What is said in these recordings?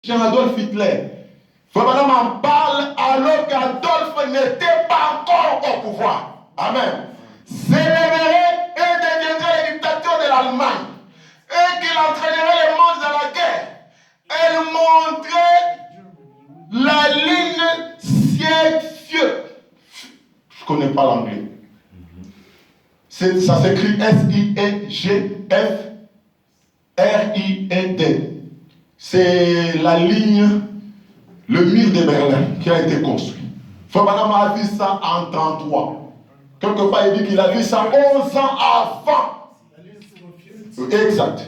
tiens, Adolf Hitler. Frère Branham en parle alors qu'Adolphe n'était pas encore au pouvoir. Amen. S'élèverait et deviendrait le dictateur de l'Allemagne. Et qu'il entraînerait le monde dans la guerre. Elle montrait la ligne siècle. Je ne connais pas l'anglais. Ça s'écrit S-I-E-G-F-R-I-E-D. C'est la ligne, le mur de Berlin qui a été construit. Frère Branham a vu ça en 1933. Quelque part, il dit qu'il a vu ça 11 ans avant. Exact.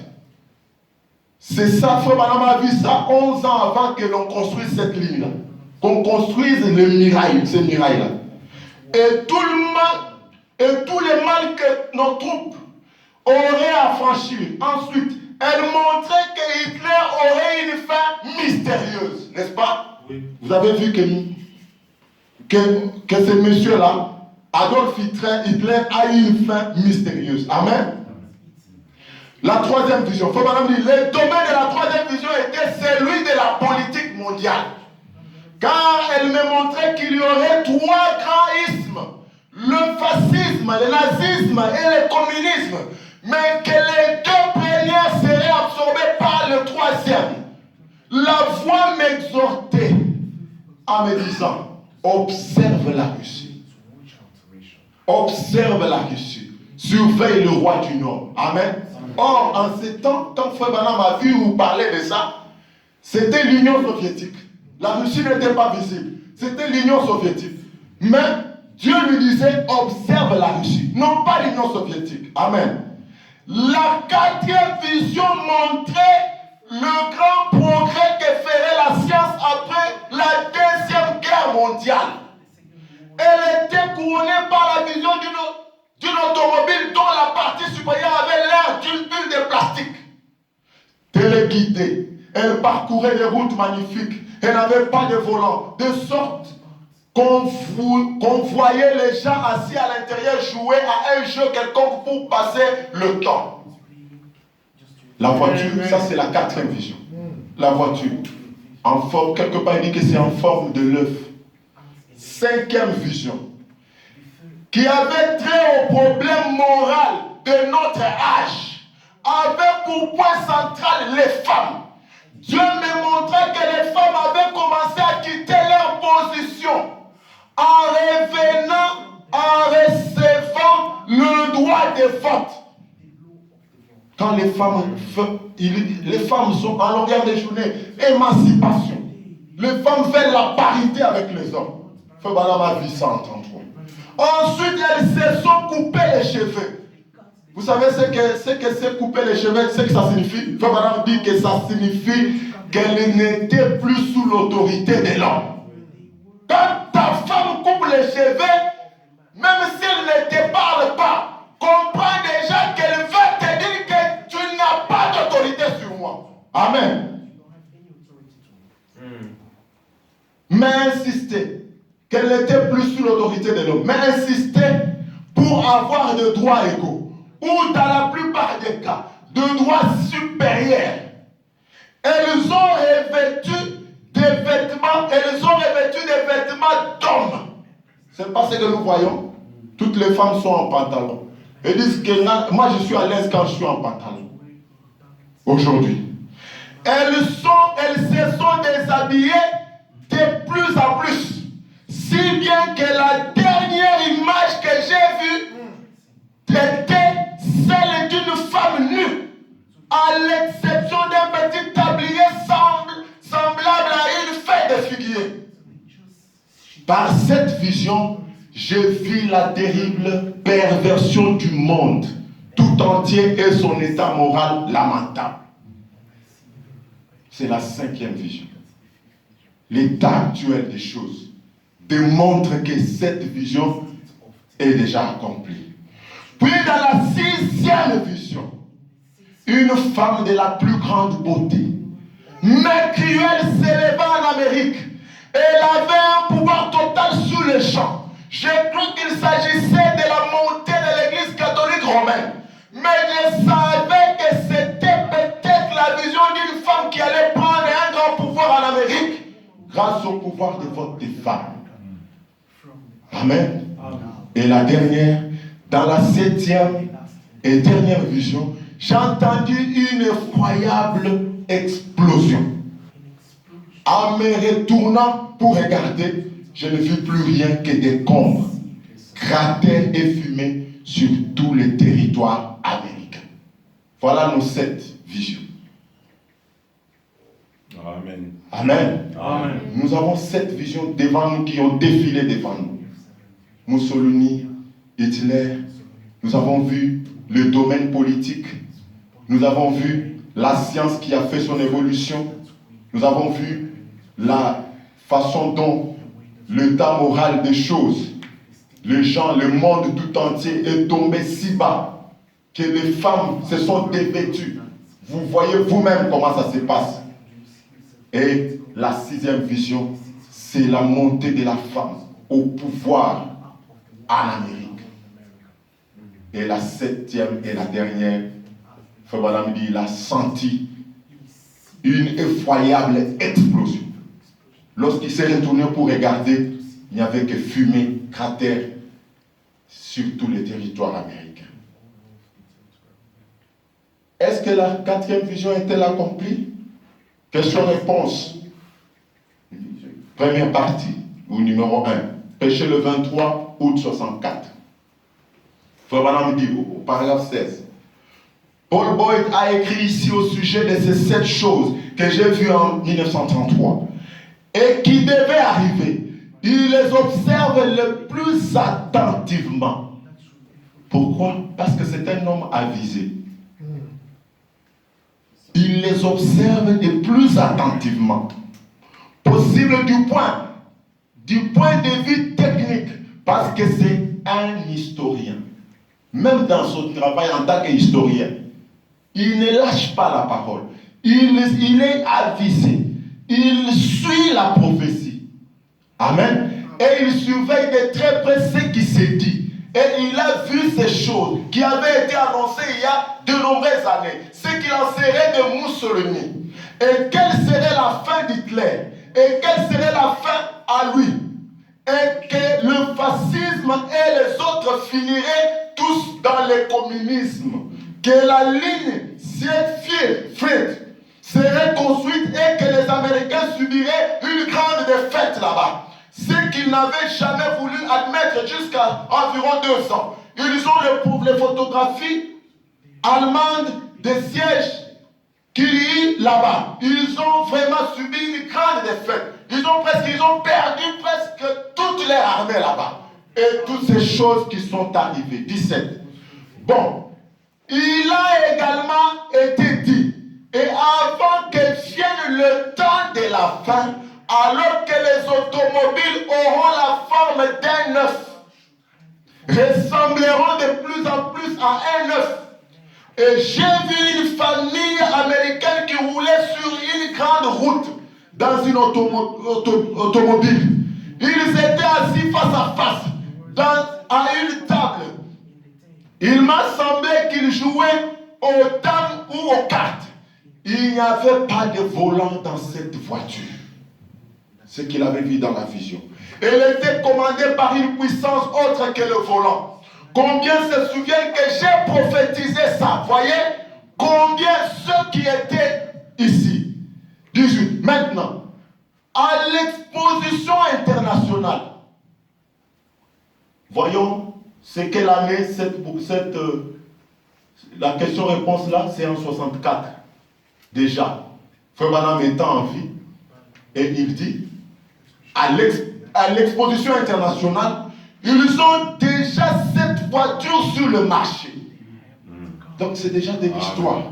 C'est ça, Frère Branham a vu ça 11 ans avant que l'on construise cette ligne-là. Qu'on construise le mirail, ce mirail-là. Et tout le mal, et tous les mal que nos troupes auraient à franchir. Ensuite, elle montrait que Hitler aurait une fin mystérieuse, n'est-ce pas? Oui. Vous avez vu que ce monsieur-là, Adolf Hitler, a eu une fin mystérieuse. Amen. La troisième vision. Frère Branham dit, le domaine de la troisième vision était celui de la politique mondiale. Car elle me montrait qu'il y aurait trois grands ismes. Le fascisme, le nazisme et le communisme. Mais que les deux premiers seraient absorbés par le troisième. La voix m'exhortait en me disant, observe la Russie. Observe la Russie. Surveille le roi du Nord. Amen. Or, en ces temps, quand Frère Branham a vu ou parlé de ça, c'était l'Union soviétique. La Russie n'était pas visible. C'était l'Union soviétique. Mais Dieu lui disait, observe la Russie. Non pas l'Union soviétique. Amen. La quatrième vision montrait le grand progrès que ferait la science après la Deuxième Guerre mondiale. Elle était couronnée par la vision d'une automobile dont la partie supérieure avait l'air d'une bulle de plastique. Téléguidée, elle parcourait des routes magnifiques. Elle n'avait pas de volant, de sorte qu'on voyait les gens assis à l'intérieur jouer à un jeu quelconque pour passer le temps. La voiture, ça c'est la quatrième vision. La voiture, en forme, quelque part il dit que c'est en forme de l'œuf. Cinquième vision, qui avait trait au problème moral de notre âge, avait pour point central les femmes. Dieu me montrait que les femmes avaient commencé à quitter leur position en revenant, en recevant le droit de vote. Quand les femmes sont en longueur de journée, émancipation. Les femmes veulent la parité avec les hommes. Frère Branham a vu ça en 1933. Ensuite, elles se sont coupées les cheveux. Vous savez ce que c'est couper les cheveux, ce que ça signifie? Frère Branham dit que ça signifie qu'elle n'était plus sous l'autorité de l'homme. Quand ta femme coupe les cheveux, même si elle ne te parle pas, comprends déjà qu'elle va te dire que tu n'as pas d'autorité sur moi. Amen. Mais insister qu'elle n'était plus sous l'autorité de l'homme, mais insister pour avoir de droits égaux, ou dans la plupart des cas, de droits supérieurs. Elles ont revêtu des vêtements d'hommes. C'est pas ce que nous voyons. Toutes les femmes sont en pantalon. Elles disent que moi je suis à l'aise quand je suis en pantalon. Aujourd'hui. Elles se sont déshabillées de plus en plus. Si bien que la dernière image que j'ai vue était celle d'une femme nue, à l'exception d'un petit tablier semblable à une feuille de figuier. Par cette vision, je vis la terrible perversion du monde tout entier et son état moral lamentable. C'est la cinquième vision. L'état actuel des choses démontre que cette vision est déjà accomplie. Puis dans la sixième vision, une femme de la plus grande beauté, mais cruelle, s'éleva en Amérique. Elle avait un pouvoir total sur les champs. J'ai cru qu'il s'agissait de la montée de l'église catholique romaine. Mais je savais que c'était peut-être la vision d'une femme qui allait prendre un grand pouvoir grâce au pouvoir de vote des femmes. Amen. Et la dernière, dans la 7e et dernière vision, j'ai entendu une effroyable explosion. En me retournant pour regarder, je ne vis plus rien que des combres, cratères et fumées sur tous les territoires américains. Voilà nos 7 visions. Amen. Amen. Amen. Nous avons 7 visions devant nous qui ont défilé devant nous. Mussolini, Hitler, nous avons vu le domaine politique, nous avons vu la science qui a fait son évolution, nous avons vu la façon dont l'état moral des choses, les gens, le monde tout entier est tombé si bas que les femmes se sont dévêtues. Vous voyez vous-même comment ça se passe. Et la 6e vision, c'est la montée de la femme au pouvoir en Amérique. Et la 7e et la dernière, Frère Branham dit, il a senti une effroyable explosion. Lorsqu'il s'est retourné pour regarder, il n'y avait que fumée, cratère sur tous les territoires américains. Est-ce que la 4e vision est-elle accomplie? Question-réponse. Première partie, ou numéro 1. Péché le 23 août 64. Frère Branham dit au paragraphe 16. Paul Boyd a écrit ici au sujet de ces 7 choses que j'ai vues en 1933 et qui devaient arriver. Il les observe le plus attentivement. Pourquoi? Parce que c'est un homme avisé. Il les observe le plus attentivement possible du point de vue technique, parce que c'est un historien. Même dans son travail en tant qu'historien, il ne lâche pas la parole. Il est avisé. Il suit la prophétie. Amen. Et il surveille de très près ce qui s'est dit. Et il a vu ces choses qui avaient été annoncées il y a de nombreuses années. Ce qu'il en serait de Mussolini. Et quelle serait la fin d'Hitler. Et quelle serait la fin à lui. Et que le fascisme et les autres finiraient tous dans le communisme. Que la ligne Siegfried serait construite et que les Américains subiraient une grande défaite là-bas. Ce qu'ils n'avaient jamais voulu admettre jusqu'à environ 2 ans. Ils ont les photographies allemandes des sièges qu'il y a là-bas. Ils ont vraiment subi une grande défaite. Ils ont perdu presque toute leur armée là-bas. Et toutes ces choses qui sont arrivées. 17. Bon. Il a également été dit, et avant que vienne le temps de la fin, alors que les automobiles auront la forme d'un œuf, ressembleront de plus en plus à un œuf. Et j'ai vu une famille américaine qui roulait sur une grande route dans une automobile. Ils étaient assis face à face à une table. Il m'a semblé qu'ils jouaient aux dames ou aux cartes. Il n'y avait pas de volant dans cette voiture. Ce qu'il avait vu dans la vision. Elle était commandée par une puissance autre que le volant. Combien se souviennent que j'ai prophétisé ça? Voyez? Combien ceux qui étaient ici? 18. Maintenant, à l'exposition internationale, voyons. C'est quelle année la question-réponse là, c'est en 64. Déjà, Frère Branham étant en vie, et il dit, à l'exposition internationale, ils ont déjà 7 voitures sur le marché. Donc c'est déjà de l'histoire.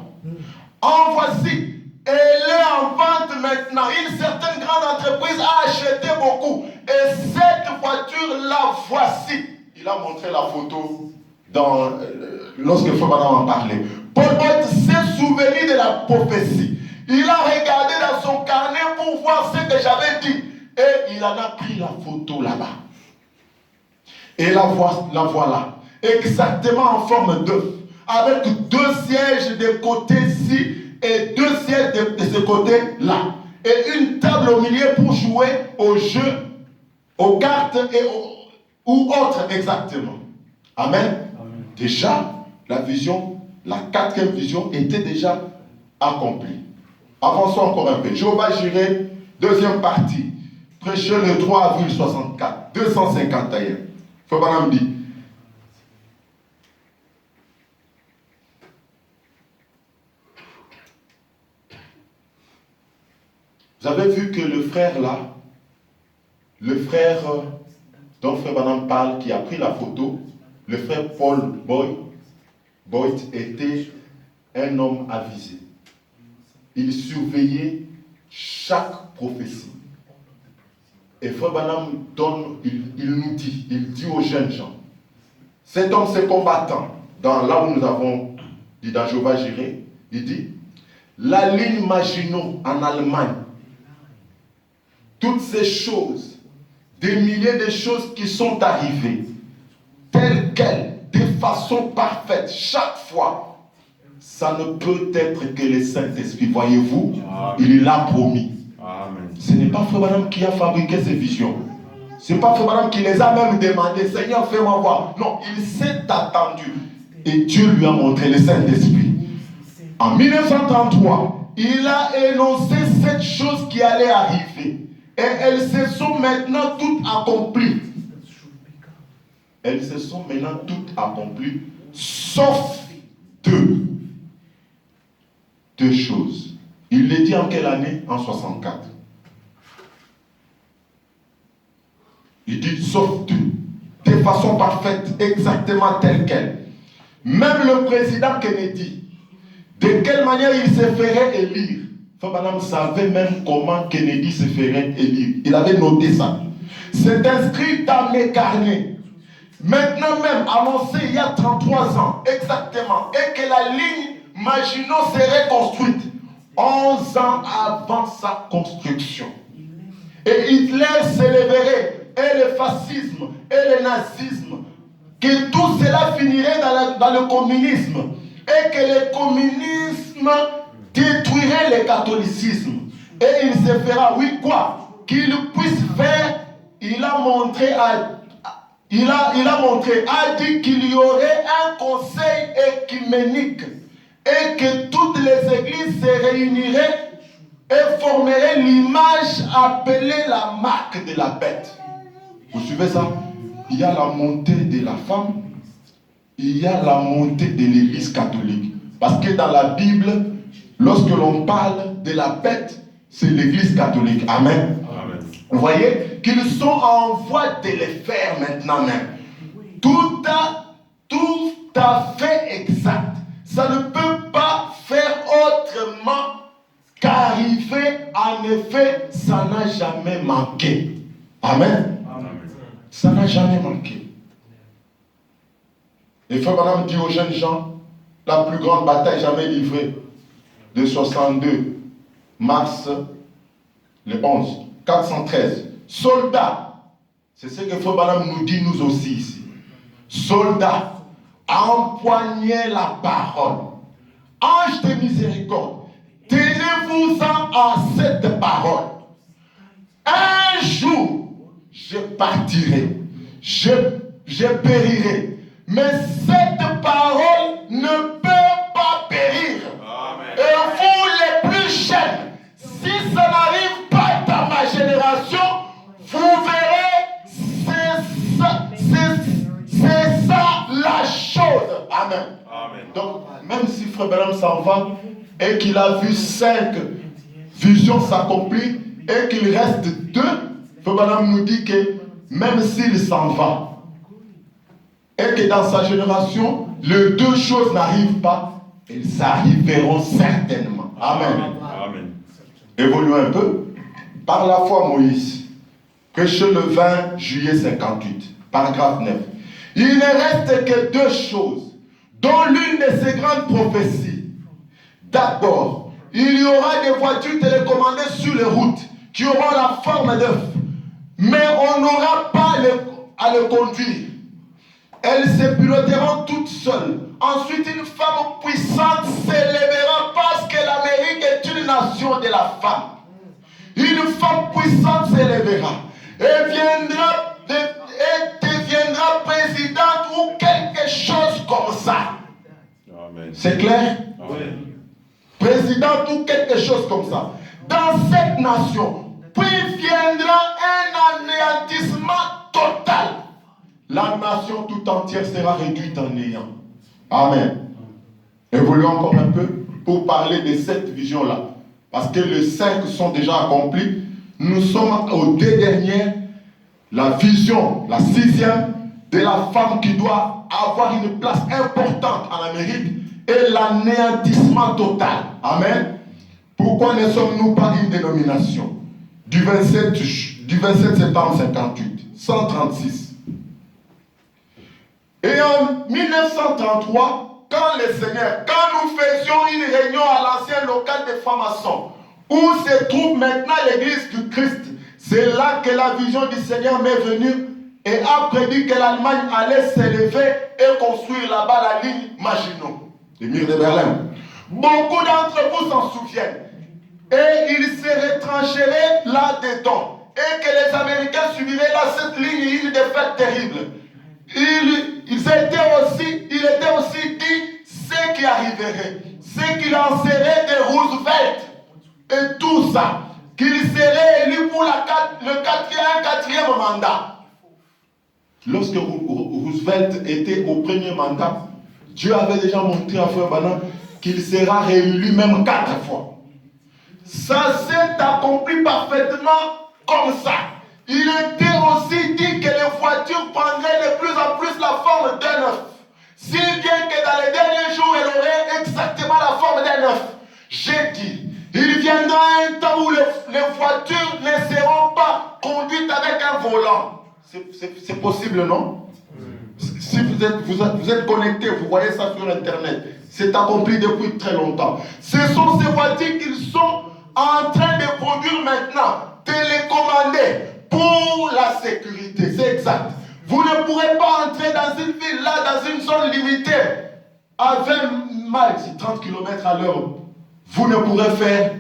En voici, elle est en vente maintenant. Une certaine grande entreprise a acheté beaucoup. Et cette voiture, la voici. Il a montré la photo lorsque Frère Branham en parlait. Paul Boyd s'est souvenu de la prophétie. Il a regardé dans son carnet pour voir ce que j'avais dit. Et il en a pris la photo là-bas. Et la voilà. Exactement en forme d'œuf. Avec 2 sièges de côté-ci et 2 sièges de ce côté-là. et une table au milieu pour jouer aux jeux, aux cartes ou autres exactement. Amen. Amen. Déjà, la vision, la quatrième vision était déjà accomplie. Avançons encore un peu. Jéhovah Jireh, deuxième partie, prêché le 3 avril 64, 251. Frère Branham dit, vous avez vu que le frère là, le frère dont Frère Branham parle, qui a pris la photo, le frère Paul Boyd était un homme avisé. Il surveillait chaque prophétie. Et Frère Branham il nous dit, il dit aux jeunes gens, cet homme, c'est combattant. Là où nous avons dit dans Jéhovah Jireh, il dit, la ligne Maginot en Allemagne, toutes ces choses, des milliers de choses qui sont arrivées, telles quelles, de façon parfaite, chaque fois, ça ne peut être que le Saint-Esprit. Voyez-vous, il l'a promis. Amen. Ce n'est pas Frère Branham qui a fabriqué ces visions. Ce n'est pas Frère Branham qui les a même demandées. Seigneur, fais-moi voir. Non, il s'est attendu. Et Dieu lui a montré le Saint-Esprit. En 1933, il a énoncé cette chose qui allait arriver. Et elles se sont maintenant toutes accomplies. Elles se sont maintenant toutes accomplies, sauf deux choses. Il les dit en quelle année? En 64. Il dit sauf deux. De façon parfaite, exactement telle qu'elle. Même le président Kennedy, de quelle manière il se ferait élire? Frère Branham savait même comment Kennedy se ferait élire. Il avait noté ça. C'est inscrit dans mes carnets. Maintenant même, annoncé il y a 33 ans, exactement, et que la ligne Maginot serait construite 11 ans avant sa construction. Et Hitler s'élèverait, et le fascisme, et le nazisme, que tout cela finirait dans le communisme, et que le communisme détruirait le catholicisme. Et il se fera, oui quoi, qu'il puisse faire, il a dit qu'il y aurait un conseil écuménique et que toutes les églises se réuniraient et formeraient l'image appelée la marque de la bête. Vous suivez ça? Il y a la montée de la femme, il y a la montée de l'église catholique. Parce que dans la Bible, lorsque l'on parle de la bête, c'est l'église catholique. Amen. Amen. Vous voyez qu'ils sont en voie de le faire maintenant même. Tout à fait exact. Ça ne peut pas faire autrement qu'arriver. En effet, ça n'a jamais manqué. Amen. Amen. Ça n'a jamais manqué. Et Frère Branham dit aux jeunes gens, la plus grande bataille jamais livrée de 62, mars le 11, 413. Soldats, c'est ce que Frère Branham nous dit nous aussi ici. Soldats, empoignez la parole. Ange de miséricorde, tenez-vous-en à cette parole. Un jour, je partirai, je périrai. Mais cette parole ne peut pas périr. Amen. Et vous les plus jeunes, si ça n'arrive pas dans ma génération, vous verrez, c'est ça la chose. Amen. Amen. Donc, même si Frère Branham s'en va et qu'il a vu 5 visions s'accomplir et qu'il reste 2, Frère Branham nous dit que même s'il s'en va, et que dans sa génération, les 2 choses n'arrivent pas, elles arriveront certainement. Amen. Amen. Évoluons un peu. Par la foi, Moïse, prêché le 20 juillet 58, paragraphe 9. Il ne reste que 2 choses, dont l'une de ces grandes prophéties. D'abord, il y aura des voitures télécommandées sur les routes qui auront la forme d'œuf, mais on n'aura pas à le conduire. Elles se piloteront toutes seules. Ensuite, une femme puissante s'élèvera parce que l'Amérique est une nation de la femme. Une femme puissante s'élèvera et deviendra présidente ou quelque chose comme ça. C'est clair? Présidente ou quelque chose comme ça. Dans cette nation, puis viendra un anéantissement total. La nation tout entière sera réduite en néant. Amen. Évoluons encore un peu pour parler de cette vision-là. Parce que les 5 sont déjà accomplis. Nous sommes aux 2 dernières. La vision, la 6e, de la femme qui doit avoir une place importante en Amérique et l'anéantissement total. Amen. Pourquoi ne sommes-nous pas une dénomination? Du 27 septembre 58, 136. Et en 1933, quand nous faisions une réunion à l'ancien local des francs-maçons, où se trouve maintenant l'église du Christ, c'est là que la vision du Seigneur m'est venue et a prédit que l'Allemagne allait s'élever et construire là-bas la ligne Maginot, le mur de Berlin. Beaucoup d'entre vous s'en souviennent. Et ils se retrancheraient là-dedans. Et que les Américains subiraient là cette ligne, une défaite terrible. Il était aussi dit ce qui arriverait, ce qu'il en serait de Roosevelt et tout ça, qu'il serait élu pour le quatrième mandat. Lorsque Roosevelt était au premier mandat, Dieu avait déjà montré à Frère Branham qu'il sera réélu même 4 fois. Ça s'est accompli parfaitement comme ça. Il était aussi dit que les voitures prendraient de plus en plus la forme d'un œuf. Si bien que dans les derniers jours, elles auraient exactement la forme d'un œuf. J'ai dit, il viendra un temps où les voitures ne seront pas conduites avec un volant. C'est possible, non? Si vous êtes connecté, vous voyez ça sur Internet. C'est accompli depuis très longtemps. Ce sont ces voitures qu'ils sont en train de produire maintenant, télécommandées pour la sécurité. C'est exact. Vous ne pourrez pas entrer dans une ville là, dans une zone limitée, à 20 miles, 30 km à l'heure. Vous ne pourrez faire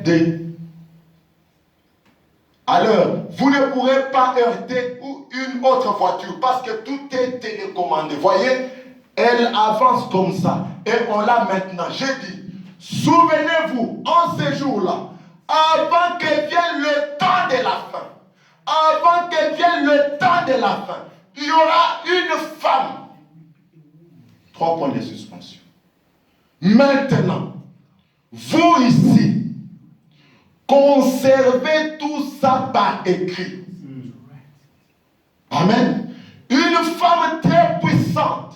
à l'heure. Vous ne pourrez pas heurter une autre voiture parce que tout est télécommandé. Voyez, elle avance comme ça. Et on l'a maintenant. J'ai dit, souvenez-vous, en ces jours-là, avant que vienne le temps de la fin, avant que vienne le temps de la fin, il y aura une femme. 3 points de suspension. Maintenant, vous ici, conservez tout ça par écrit. Amen. Une femme très puissante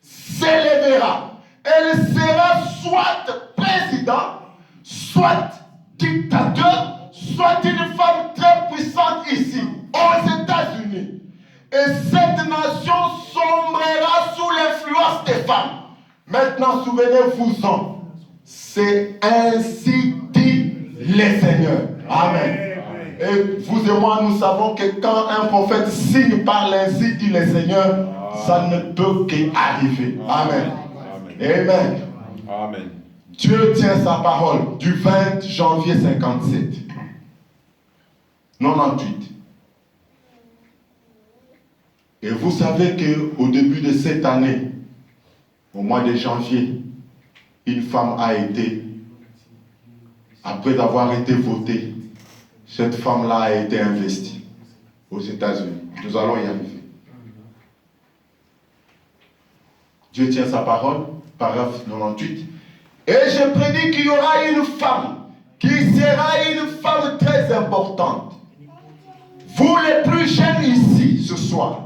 s'élèvera. Elle sera soit président, soit dictateur, soit une femme très puissante ici, aux États-Unis. Et cette nation sombrera sous l'influence des femmes. Maintenant, souvenez-vous-en. C'est ainsi dit le Seigneur. Amen. Et vous et moi, nous savons que quand un prophète signe par l'ainsi dit le Seigneur, ça ne peut qu'arriver. Amen. Amen. Amen. Dieu tient sa parole du 20 janvier 57. 98. Et vous savez qu'au début de cette année, au mois de janvier, une femme a été, après avoir été votée, cette femme-là a été investie aux États-Unis. Nous allons y arriver. Dieu tient sa parole, paragraphe 98. Et je prédis qu'il y aura une femme qui sera une femme très importante. Vous les plus jeunes ici ce soir,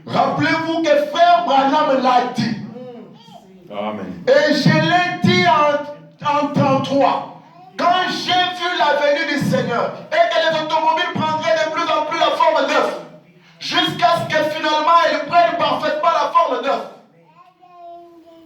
rappelez-vous que Frère Branham l'a dit. Amen. Et je l'ai dit en 33. Quand j'ai vu la venue du Seigneur et que les automobiles prendraient de plus en plus la forme d'œuf, jusqu'à ce que finalement elles prennent parfaitement la forme d'œuf.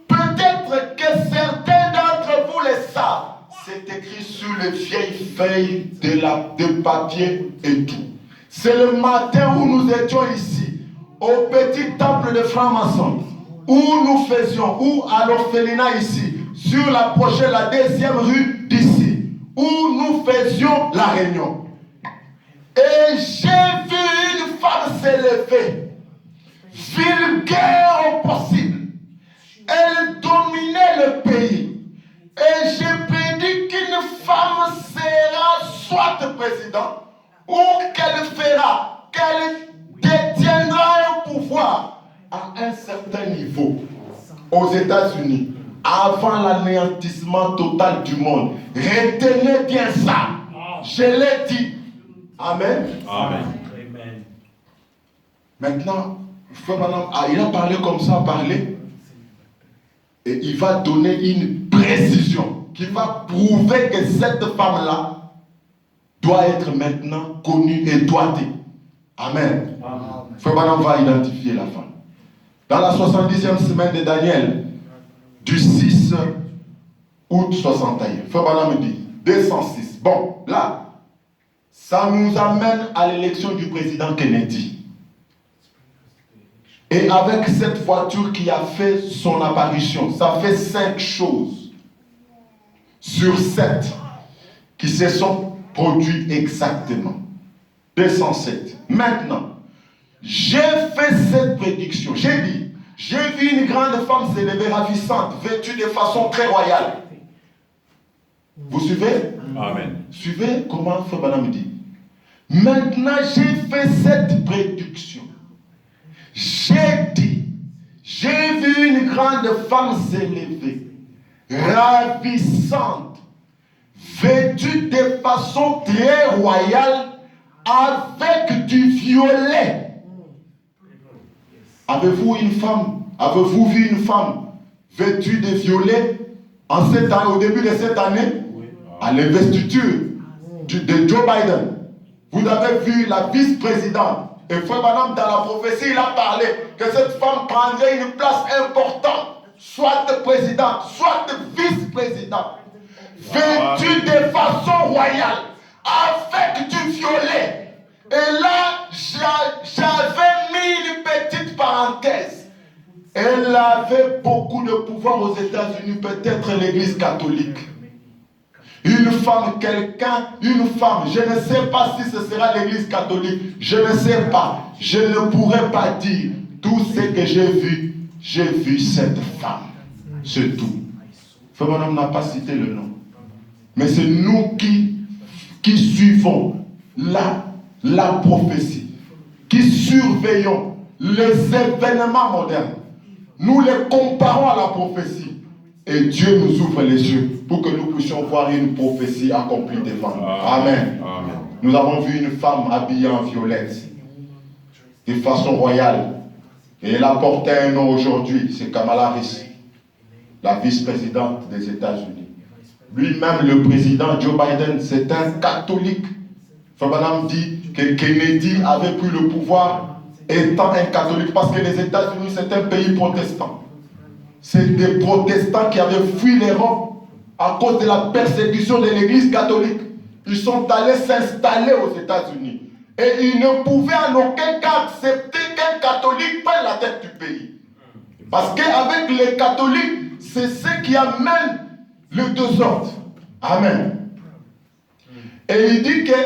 Peut-être que certains d'entre vous le savent. C'est écrit sur les vieilles feuilles de papier et tout. C'est le matin où nous étions ici, au petit temple de francs-maçons, où nous faisions, ou à l'orphelinat ici, sur la 2e rue d'ici, où nous faisions la réunion. j'ai vu une femme s'élever, vulgaire au possible. Elle dominait le pays. Et j'ai prédit qu'une femme sera soit président, ou qu'elle détiendra un pouvoir à un certain niveau aux États-Unis avant l'anéantissement total du monde. Retenez bien ça. Je l'ai dit. Amen. Amen. Maintenant, il a parlé comme ça, et il va donner une précision qui va prouver que cette femme-là doit être maintenant connue et doigtée. Amen. Frère Branham va identifier la femme. Dans la 70e semaine de Daniel, du 6 août 61, Frère Branham dit 206. Bon, là, ça nous amène à l'élection du président Kennedy. Et avec cette voiture qui a fait son apparition, ça fait 5 choses sur 7 qui se sont produites exactement. 207. Maintenant, j'ai fait cette prédiction. J'ai dit, j'ai vu une grande femme s'élever ravissante, vêtue de façon très royale. Vous suivez? Amen. Suivez comment Frère Branham dit. Maintenant, j'ai fait cette prédiction. J'ai dit, j'ai vu une grande femme s'élever, ravissante, vêtue de façon très royale, avec du violet. Avez-vous vu une femme vêtue de violet en cette année, au début de cette année, à l'investiture de Joe Biden? Vous avez vu la vice-présidente. Et Frère Branham, dans la prophétie, il a parlé que cette femme prendrait une place importante, soit présidente, soit vice-présidente, vêtue de façon royale, avec du violet. Et là, j'avais mis une petite parenthèse. Elle avait beaucoup de pouvoir aux États-Unis, peut-être l'Église catholique. Une femme, je ne sais pas si ce sera l'Église catholique, je ne sais pas, je ne pourrais pas dire tout ce que j'ai vu cette femme, c'est tout. Frère Branham n'a pas cité le nom, mais c'est nous qui suivons la prophétie, qui surveillons les événements modernes, nous les comparons à la prophétie. Et Dieu nous ouvre les yeux pour que nous puissions voir une prophétie accomplie devant nous. Amen. Amen. Nous avons vu une femme habillée en violette, de façon royale. Et elle a porté un nom aujourd'hui, c'est Kamala Harris, la vice-présidente des États-Unis. Lui-même, le président Joe Biden, c'est un catholique. Frère Branham dit que Kennedy avait pris le pouvoir étant un catholique, parce que les États-Unis, c'est un pays protestant. C'est des protestants qui avaient fui l'Europe à cause de la persécution de l'Église catholique. Ils sont allés s'installer aux États-Unis. Et ils ne pouvaient en aucun cas accepter qu'un catholique prenne la tête du pays. Parce qu'avec les catholiques, c'est ce qui amène le désordre. Amen. Et il dit que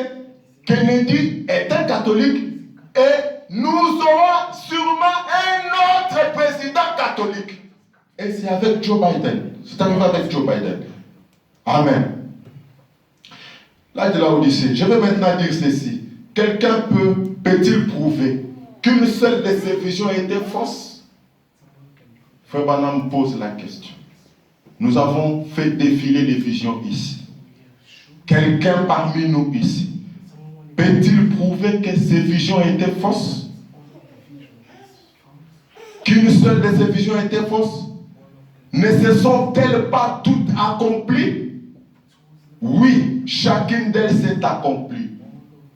Kennedy est un catholique et nous aurons sûrement un autre président catholique. Et c'est avec Joe Biden. C'est arrivé avec Joe Biden. Amen. Là de la Odyssée. Je vais maintenant dire ceci. Quelqu'un peut-il prouver qu'une seule de ces visions était fausse? Frère Branham pose la question. Nous avons fait défiler les visions ici. Quelqu'un parmi nous ici peut-il prouver que ces visions étaient fausses? Qu'une seule de ces visions était fausse? Ne se sont-elles pas toutes accomplies? Oui, chacune d'elles s'est accomplie.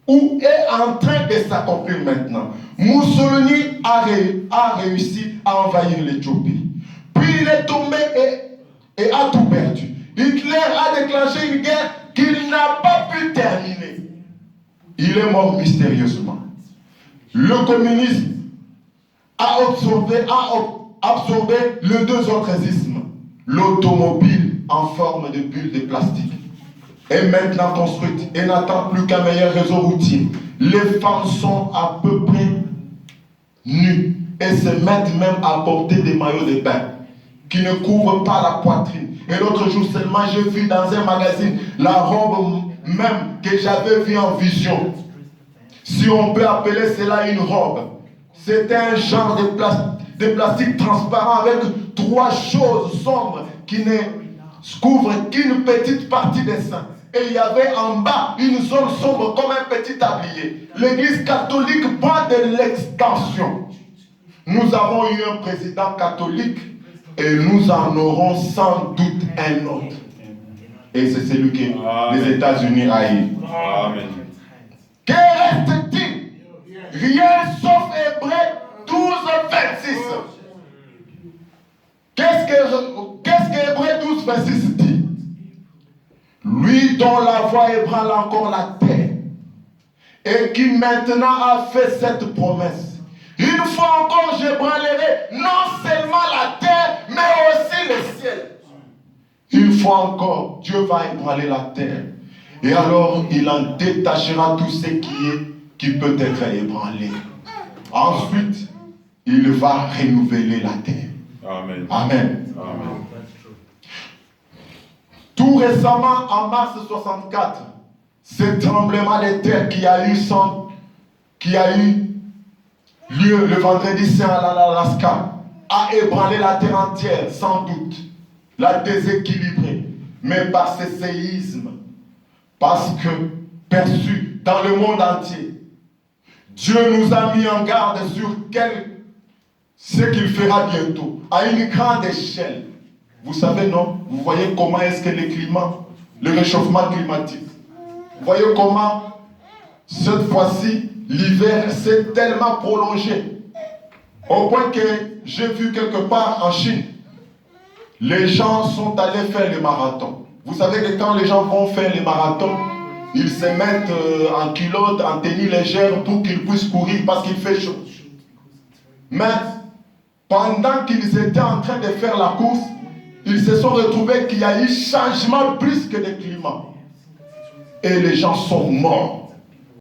Ou est en train de s'accomplir maintenant. Mussolini a réussi à envahir l'Éthiopie. Puis il est tombé et a tout perdu. Hitler a déclenché une guerre qu'il n'a pas pu terminer. Il est mort mystérieusement. Le communisme a absorbé les deux autres ismes. L'automobile en forme de bulle de plastique est maintenant construite et n'attend plus qu'un meilleur réseau routier les femmes sont à peu près nues et se mettent même à porter des maillots de bain qui ne couvrent pas la poitrine. Et l'autre jour seulement, j'ai vu dans un magazine la robe même que j'avais vue en vision. Si on peut appeler cela une robe, c'était un genre de plastique transparent avec 3 choses sombres qui ne couvrent qu'une petite partie des seins. Et il y avait en bas une zone sombre comme un petit tablier. L'église catholique prend de l'extension. Nous avons eu un président catholique et nous en aurons sans doute un autre. Et c'est celui que les États-Unis haïssent. Amen. Que reste-t-il? Rien sauf Hébreux 12, 26. Qu'est-ce que Hébreux 12, 26 dit? Lui dont la voix ébranle encore la terre et qui maintenant a fait cette promesse. Une fois encore, j'ébranlerai non seulement la terre, mais aussi le ciel. Une fois encore, Dieu va ébranler la terre. Et alors, il en détachera tout ce qui peut être ébranlé. Ensuite, il va renouveler la terre. Amen. Amen. Amen. Tout récemment, en mars 64, ce tremblement de terre qui a eu lieu le vendredi saint à l'Alaska a ébranlé la terre entière, sans doute, l'a déséquilibré. Mais par ce séisme, parce que perçu dans le monde entier, Dieu nous a mis en garde sur ce qu'il fera bientôt, à une grande échelle. Vous savez, non? Vous voyez comment est-ce que le réchauffement climatique, vous voyez comment, cette fois-ci, l'hiver s'est tellement prolongé, au point que j'ai vu quelque part en Chine, les gens sont allés faire les marathons. Vous savez que quand les gens vont faire les marathons, ils se mettent en culotte, en tenue légère pour qu'ils puissent courir parce qu'il fait chaud. Mais pendant qu'ils étaient en train de faire la course, ils se sont retrouvés qu'il y a eu changement brusque de climat. Et les gens sont morts.